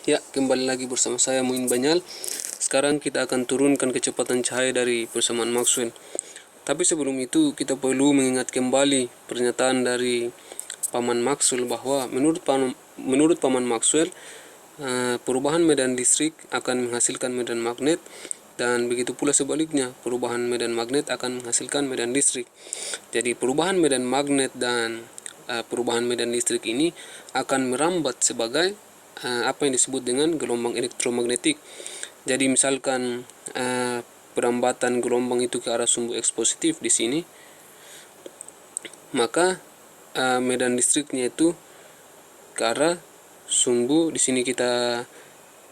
Ya, kembali lagi bersama saya Muin Banyal. Sekarang kita akan turunkan kecepatan cahaya dari persamaan Maxwell. Tapi sebelum itu kita perlu mengingat kembali pernyataan dari Paman Maxwell bahwa menurut Paman Maxwell, perubahan medan listrik akan menghasilkan medan magnet, dan begitu pula sebaliknya, perubahan medan magnet akan menghasilkan medan listrik. Jadi perubahan medan magnet dan perubahan medan listrik ini akan merambat sebagai apa yang disebut dengan gelombang elektromagnetik. Jadi misalkan perambatan gelombang itu ke arah sumbu X positif di sini, maka medan listriknya itu ke arah sumbu, di sini kita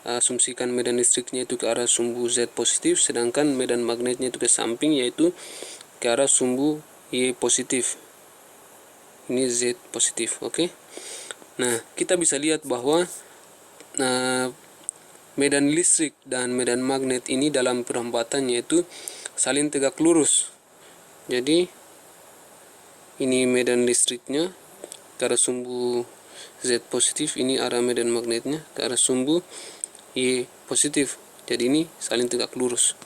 asumsikan medan listriknya itu ke arah sumbu Z positif, sedangkan medan magnetnya itu ke samping, yaitu ke arah sumbu Y positif. Ini Z positif, oke. Nah, kita bisa lihat bahwa medan listrik dan medan magnet ini dalam perambatannya itu saling tegak lurus. Jadi ini medan listriknya ke arah sumbu Z positif, ini arah medan magnetnya ke arah sumbu Y positif. Jadi ini saling tegak lurus.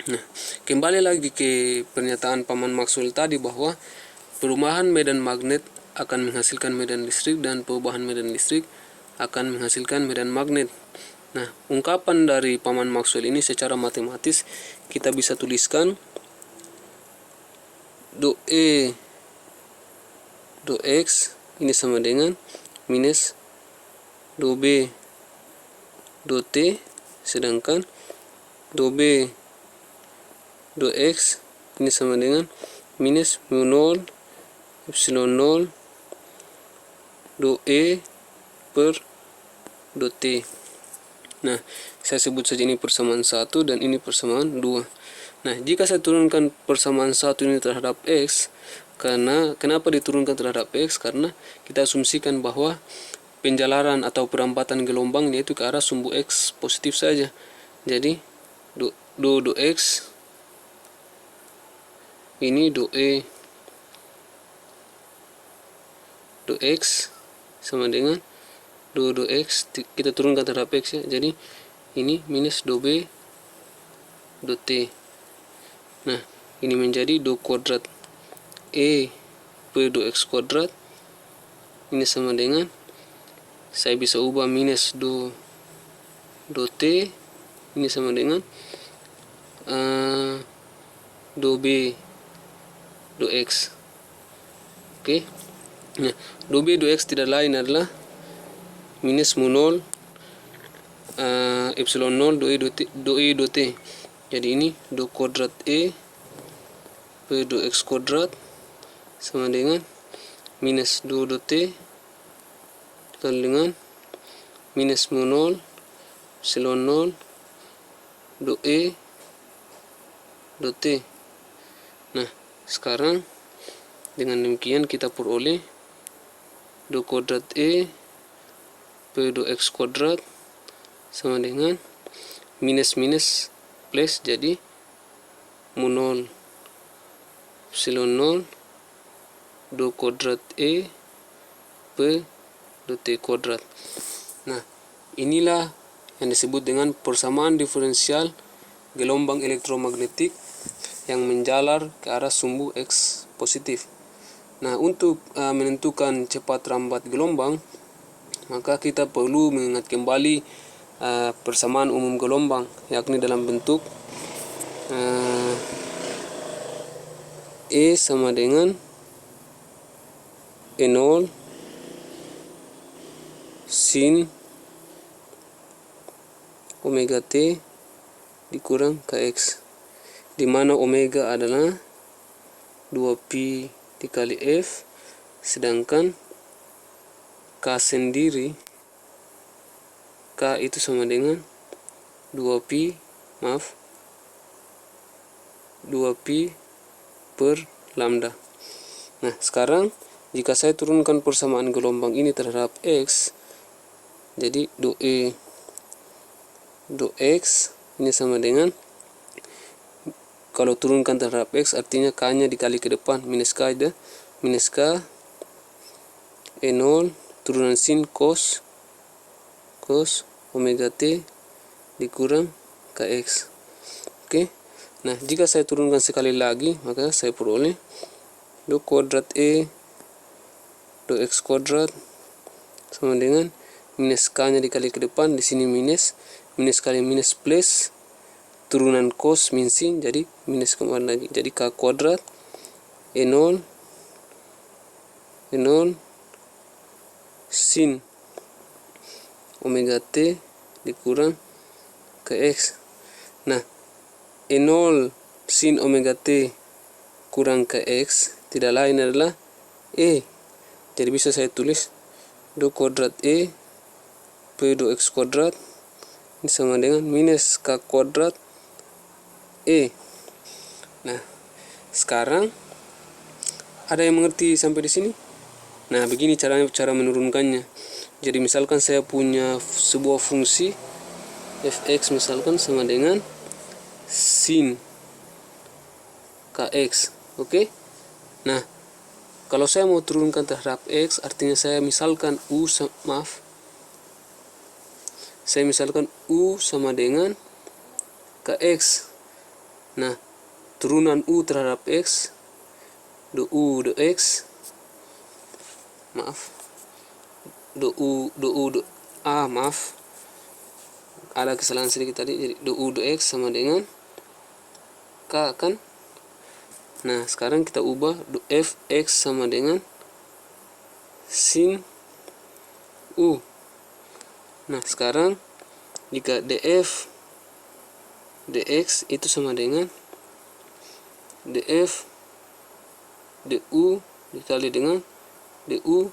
Nah, kembali lagi ke pernyataan Paman Maxwell tadi bahwa perubahan medan magnet akan menghasilkan medan listrik dan perubahan medan listrik akan menghasilkan medan magnet. Nah, ungkapan dari Paman Maxwell ini secara matematis kita bisa tuliskan do E do X ini sama dengan minus do B do T, sedangkan do B do X ini sama dengan minus mu 0 epsilon 0 do E per do T. Nah, saya sebut saja ini persamaan 1 dan ini persamaan 2. Nah, jika saya turunkan persamaan 1 ini terhadap X, kenapa diturunkan terhadap X? Karena kita asumsikan bahwa penjalaran atau perambatan gelombangnya itu ke arah sumbu X positif saja. Jadi do X ini do E do X sama dengan do X, kita turunkan terhadap X ya. Jadi ini minus do B do T. Nah, ini menjadi do kuadrat E per do X kuadrat. Ini sama dengan, saya bisa ubah minus do T, ini sama dengan do B do X. Oke. Nah, do B do X tidak lain adalah minus mu 0 epsilon 0 do E do T. Jadi ini do kuadrat E per do X kuadrat sama dengan minus do T dikali dengan minus mu 0 epsilon 0 do E do T. Nah, sekarang dengan demikian kita peroleh do kuadrat E per do X kuadrat sama dengan minus minus plus, jadi mu 0 epsilon 0 do kuadrat E per do T kuadrat. Nah, inilah yang disebut dengan persamaan diferensial gelombang elektromagnetik yang menjalar ke arah sumbu X positif. Nah, untuk menentukan cepat rambat gelombang, maka kita perlu mengingat kembali persamaan umum gelombang, yakni dalam bentuk E sama dengan E0 sin omega T dikurang Kx, di mana omega adalah 2pi dikali F, sedangkan K sendiri, K itu sama dengan 2pi per lambda. Nah, sekarang jika saya turunkan persamaan gelombang ini terhadap X, jadi do E do X ini sama dengan, kalau turunkan terhadap X artinya K nya dikali ke depan, minus K ada, minus K E0 turunan sin cos omega T dikurang Kx. Oke. Nah, jika saya turunkan sekali lagi, maka saya peroleh do kuadrat E do X kuadrat sama dengan minus K-nya dikali ke depan, di sini minus kali minus plus turunan cos min sin, jadi minus kembali lagi. Jadi K kuadrat E0 sin omega T dikurang Kx. Nah, E0 sin omega T kurang Kx tidak lain adalah E. Jadi bisa saya tulis do kuadrat E per do X kuadrat ini sama dengan minus K kuadrat E. Nah, sekarang ada yang mengerti sampai di sini? Nah, begini cara menurunkannya. Jadi misalkan saya punya sebuah fungsi fx misalkan sama dengan sin kx. Oke? Nah, kalau saya mau turunkan terhadap x, artinya saya misalkan saya misalkan u sama dengan kx. Nah, turunan u terhadap x do u do x ada kesalahan sedikit tadi. Jadi do u do x sama dengan k kan. Nah, sekarang kita ubah do fx sama dengan sin u. Nah, sekarang jika df dx itu sama dengan df du dikali dengan du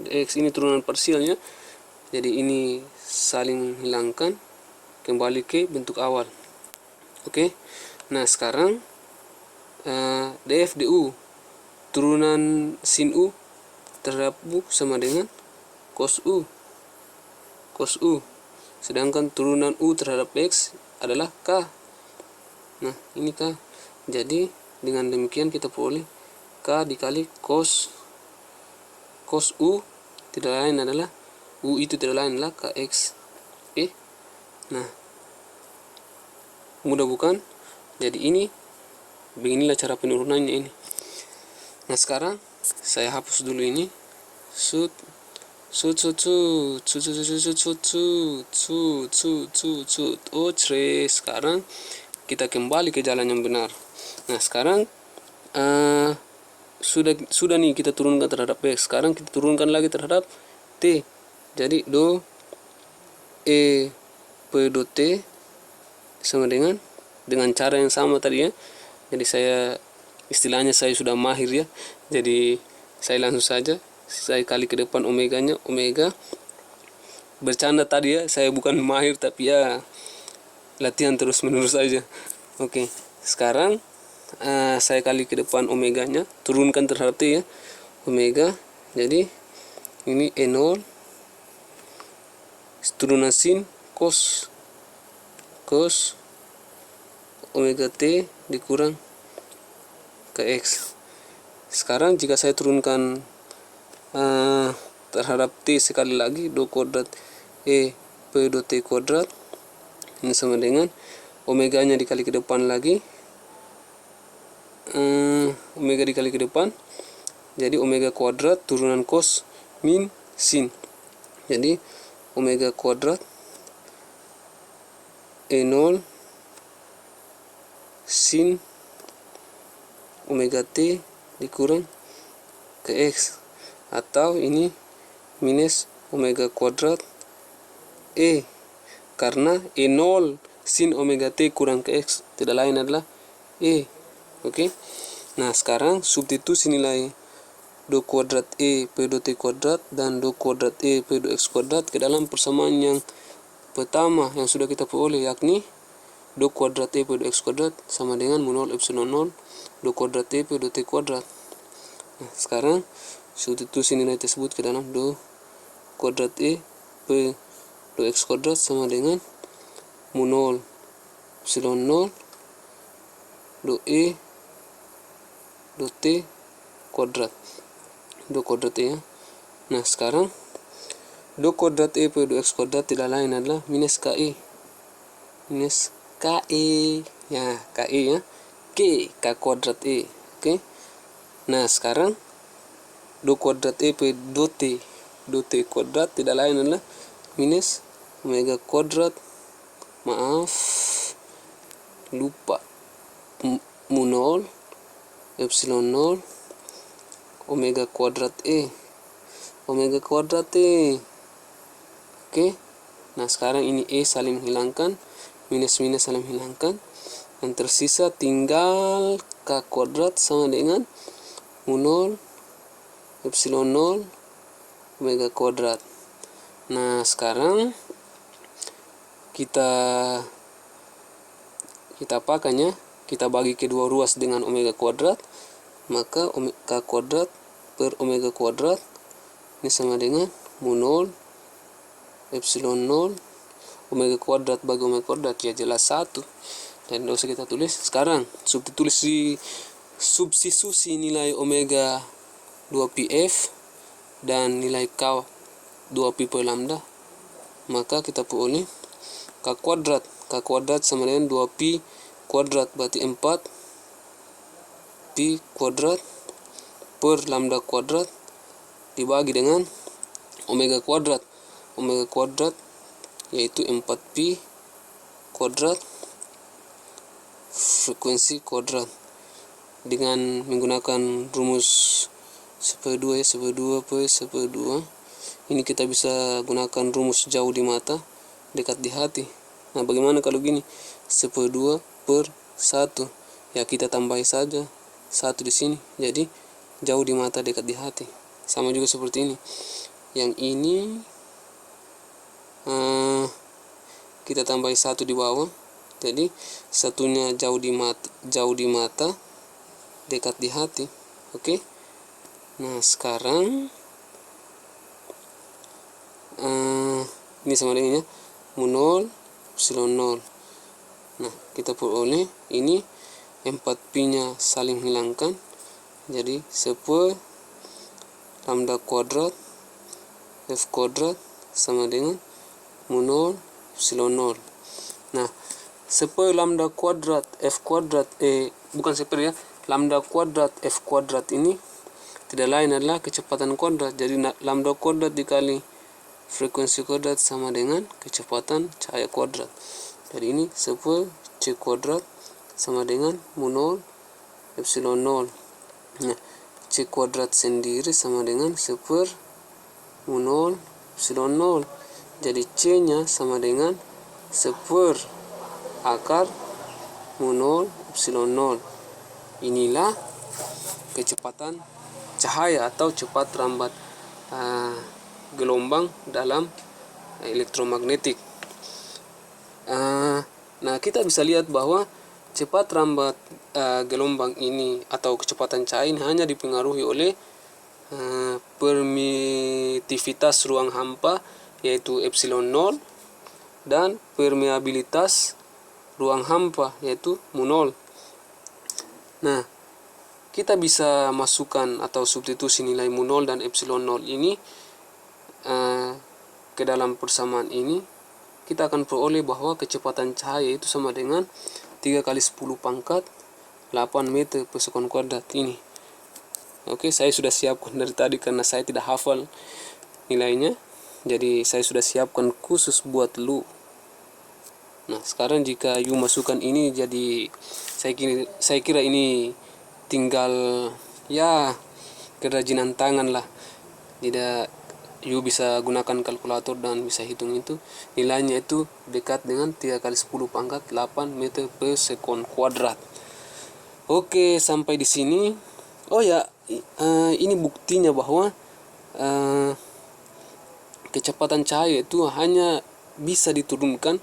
dx, ini turunan parsialnya. Jadi ini saling hilangkan, kembali ke bentuk awal. Oke. Nah, sekarang df du turunan sin u terhadap u sama dengan cos u. Sedangkan turunan u terhadap x adalah k. Nah, ini k. Jadi dengan demikian kita peroleh k dikali cos u tidak lain adalah u itu tidak lain adalah kx. Oke. Nah, mudah bukan? Jadi beginilah cara penurunannya ini. Nah, sekarang saya hapus dulu ini. Sekarang kita kembali ke jalan yang benar. Nah, sekarang sudah nih kita turunkan terhadap x. Sekarang kita turunkan lagi terhadap t. Jadi do e per do t sama dengan cara yang sama tadi ya. Jadi istilahnya saya sudah mahir ya. Jadi saya langsung saja saya kali ke depan omeganya, omega. Bercanda tadi ya, saya bukan mahir tapi ya latihan terus menerus saja. Oke. Sekarang saya kali ke depan omeganya, turunkan terhadap t ya, omega. Jadi ini E0 turunan sin cos omega t dikurang kx. Sekarang jika saya turunkan terhadap t sekali lagi, do kuadrat e per do t kuadrat ini sama dengan omeganya dikali ke depan lagi, omega dikali ke depan, jadi omega kuadrat turunan cos min sin. Jadi omega kuadrat E0 sin omega t dikurang kx, atau ini minus omega kuadrat e, karena E0 sin omega t kurang kx tidak lain adalah e. Oke. Nah, sekarang substitusi nilai do kuadrat e per do t kuadrat dan do kuadrat e per do x kuadrat ke dalam persamaan yang pertama yang sudah kita peroleh, yakni do kuadrat e per do x kuadrat sama dengan mu 0 epsilon 0 do kuadrat e per do t kuadrat. Nah, sekarang substitusi nilai tersebut ke dalam do kuadrat e per do x kuadrat sama dengan mu 0 epsilon 0 do e do t kuadrat, do kuadrat e ya. Nah, sekarang 2 kuadrat E per 2X kuadrat tidak lain adalah minus KE. Minus KE. Ya, KE ya. K kuadrat E. Oke. Nah, sekarang 2 kuadrat E per 2T. 2T kuadrat tidak lain adalah minus omega kuadrat. Maaf, lupa. Mu 0, epsilon 0, omega kuadrat E. Omega kuadrat E. Oke. Nah, sekarang ini E saling menghilangkan, minus saling menghilangkan, yang tersisa tinggal K kuadrat sama dengan mu 0 epsilon 0 omega kuadrat. Nah, sekarang kita apakannya? Kita bagi kedua ruas dengan omega kuadrat, maka K kuadrat per omega kuadrat ini sama dengan mu 0 epsilon 0 omega kuadrat bagi omega kuadrat, ya jelas 1. Dan tidak usah kita tulis. Sekarang substitusi nilai omega 2πf dan nilai K 2pi per lambda, maka kita peroleh K kuadrat sama dengan 2pi kuadrat, berarti 4 pi kuadrat per lambda kuadrat dibagi dengan omega kuadrat. Omega kuadrat yaitu 4pi kuadrat frekuensi kuadrat. Dengan menggunakan rumus 1/2 ya, 1/2 per 1/2. Ini kita bisa gunakan rumus jauh di mata, dekat di hati. Nah, bagaimana kalau gini? 1/2 per 1. Ya, kita tambah saja 1 di sini. Jadi jauh di mata, dekat di hati. Sama juga seperti ini. Yang ini kita tambah 1 di bawah. Jadi satunya jauh di mata, dekat di hati. Oke. Nah, sekarang ini sama dengan mu 0 epsilon 0. Nah, kita peroleh ini 4pi nya saling hilangkan, jadi 1 lambda kuadrat F kuadrat sama dengan mu 0 epsilon 0. Nah, 1 lambda kuadrat F kuadrat bukan 1 ya, lambda kuadrat F kuadrat ini tidak lain adalah kecepatan kuadrat. Jadi lambda kuadrat dikali frekuensi kuadrat sama dengan kecepatan cahaya kuadrat. Jadi ini 1 C kuadrat sama dengan mu 0 epsilon 0. Nah, C kuadrat sendiri sama dengan 1 mu 0 epsilon 0. Jadi C nya sama dengan 1 akar mu 0 epsilon 0. Inilah kecepatan cahaya atau cepat rambat gelombang dalam elektromagnetik. Nah, kita bisa lihat bahwa cepat rambat gelombang ini atau kecepatan cahaya ini hanya dipengaruhi oleh permitivitas ruang hampa yaitu epsilon 0 dan permeabilitas ruang hampa yaitu mu 0. Nah, kita bisa masukkan atau substitusi nilai mu 0 dan epsilon 0 ini ke dalam persamaan ini. Kita akan peroleh bahwa kecepatan cahaya itu sama dengan 3 kali 10 pangkat 8 meter per sekon kuadrat ini. Oke, saya sudah siapkan dari tadi karena saya tidak hafal nilainya. Jadi saya sudah siapkan khusus buat lu. Nah, sekarang jika you masukkan ini, jadi saya kira ini tinggal ya kerajinan tangan lah. Tidak, you bisa gunakan kalkulator dan bisa hitung itu. Nilainya itu dekat dengan 3 kali 10 pangkat 8 meter per sekon kuadrat. Oke, sampai di sini. Oh ya, ini buktinya bahwa kecepatan cahaya itu hanya bisa diturunkan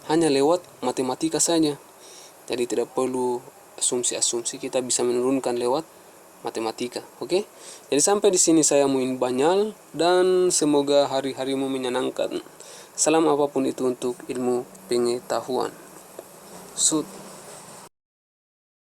hanya lewat matematika saja. Jadi tidak perlu asumsi-asumsi, kita bisa menurunkan lewat matematika. Oke? Jadi sampai di sini saya Muin Banyal dan semoga hari-harimu menyenangkan. Salam apapun itu untuk ilmu pengetahuan. Sud.